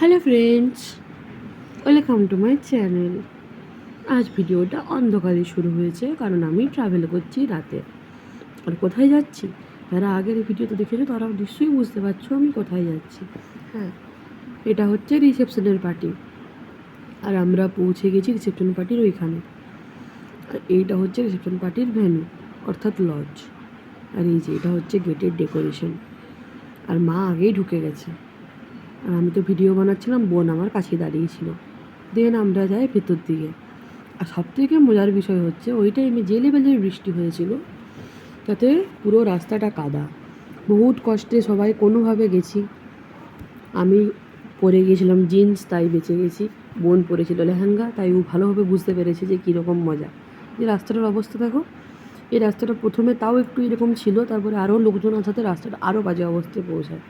Hello friends, welcome to my channel. আজ ভিডিওটা অন্ধকারে শুরু হয়েছে কারণ আমি ট্রাভেল করছি রাতে। আর কোথায় যাচ্ছি, যারা আগের ভিডিওতে দেখেছো তারা নিশ্চয়ই বুঝতে পারছো আমি কোথায় যাচ্ছি। হ্যাঁ, এটা হচ্ছে রিসেপশনের পার্টি, আর আমরা পৌঁছে গেছি রিসেপশন পার্টির ওইখানে। আর এইটা হচ্ছে রিসেপশন পার্টির ভেন্যু, অর্থাৎ লজ। আর এই যে এটা হচ্ছে গেটের ডেকোরেশন। আর মা আগেই ঢুকে গেছে, আর আমি তো ভিডিও বানাচ্ছিলাম, বোন আমার কাছে দাঁড়িয়েছিল। দেন আমরা যাই ভেতর দিকে। আর সবথেকে মজার বিষয় হচ্ছে ওই টাইমে যে লেভেলের বৃষ্টি হয়েছিল, তাতে পুরো রাস্তাটা কাদা। বহুত কষ্টে সবাই কোনোভাবে গেছি। আমি পরে গিয়েছিলাম জিন্স, তাই বেঁচে গেছি। বোন পরেছিল লেহেঙ্গা, তাই ও ভালোভাবে বুঝতে পেরেছে যে কীরকম মজা। এই রাস্তাটার অবস্থা দেখো। এই রাস্তাটা প্রথমে তাও একটু এরকম ছিল, তারপরে আরও লোকজন আসাতে রাস্তাটা আরও বাজে অবস্থায় পৌঁছায়।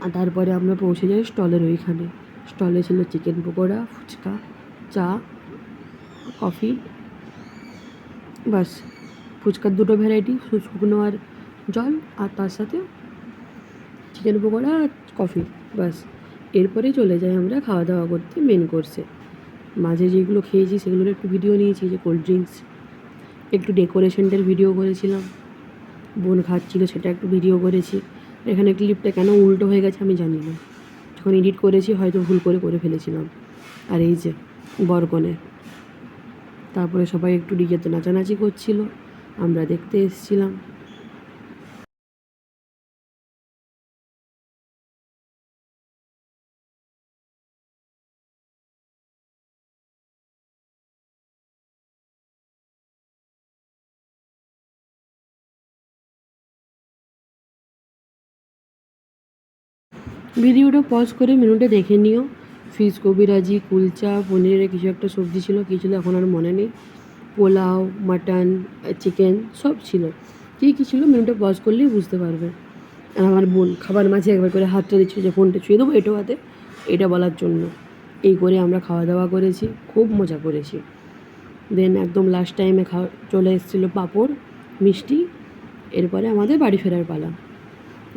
আর তারপরে আমরা পৌঁছে যাই স্টলের ওইখানে। স্টলে ছিল চিকেন পকোড়া, ফুচকা, চা, কফি, বাস। ফুচকার দুটো ভ্যারাইটি, শুকনো আর জল, আর তার সাথে চিকেন পকোড়া আর কফি, বাস। এরপরেই চলে যাই আমরা খাওয়া দাওয়া করতে মেন কোর্সে। মাঝে যেগুলো খেয়েছি সেগুলোর একটু ভিডিও নিয়েছি, যে কোল্ড ড্রিঙ্কস, একটু ডেকোরেশনটার ভিডিও করেছিলাম, বোন খাচ্ছিল সেটা একটু ভিডিও করেছি। এখানে ক্লিপটা কেন উল্টো হয়ে গেছে আমি জানি না, যখন এডিট করেছি হয়তো ভুল করে ফেলেছিলাম। আর এই যে বরকনে, তারপরে সবাই একটু ডিজেতে নাচানাচি করছিল, আমরা দেখতে এসেছিলাম। ভিডিওটা পজ করে মেনুটা দেখে নিও। ফিশ কবিরাজি, কুলচা, পনিরের কিছু একটা সবজি ছিল, কী ছিল এখন আর মনে নেই, পোলাও, মাটন, চিকেন সব ছিল। কী কী ছিল মেনুটা পজ করলেই বুঝতে পারবে। আর আমার বোন খাবার মাঝে একবার করে হাতটা দিচ্ছিল যে ফোনটা ছুঁয়ে দেবো এটো হাতে, এটা বলার জন্য। এই করে আমরা খাওয়া দাওয়া করেছি, খুব মজা করেছি। দেন একদম লাস্ট টাইমে চলে এসেছিলো পাঁপড়, মিষ্টি। এরপরে আমাদের বাড়ি ফেরার পালা।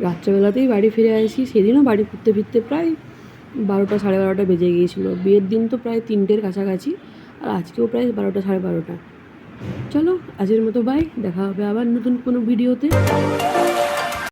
রাত্রেবেলাতেই বাড়ি ফিরে আসি। সেদিনও বাড়ি ফিরতে ফিরতে প্রায় 12টা, 12:30 বেজে গিয়েছিলো। বিয়ের দিন তো প্রায় 3টের কাছাকাছি, আর আজকেও প্রায় 12টা, 12:30। চলো আজকের মতো বাই, দেখা হবে আবার নতুন কোনো ভিডিওতে।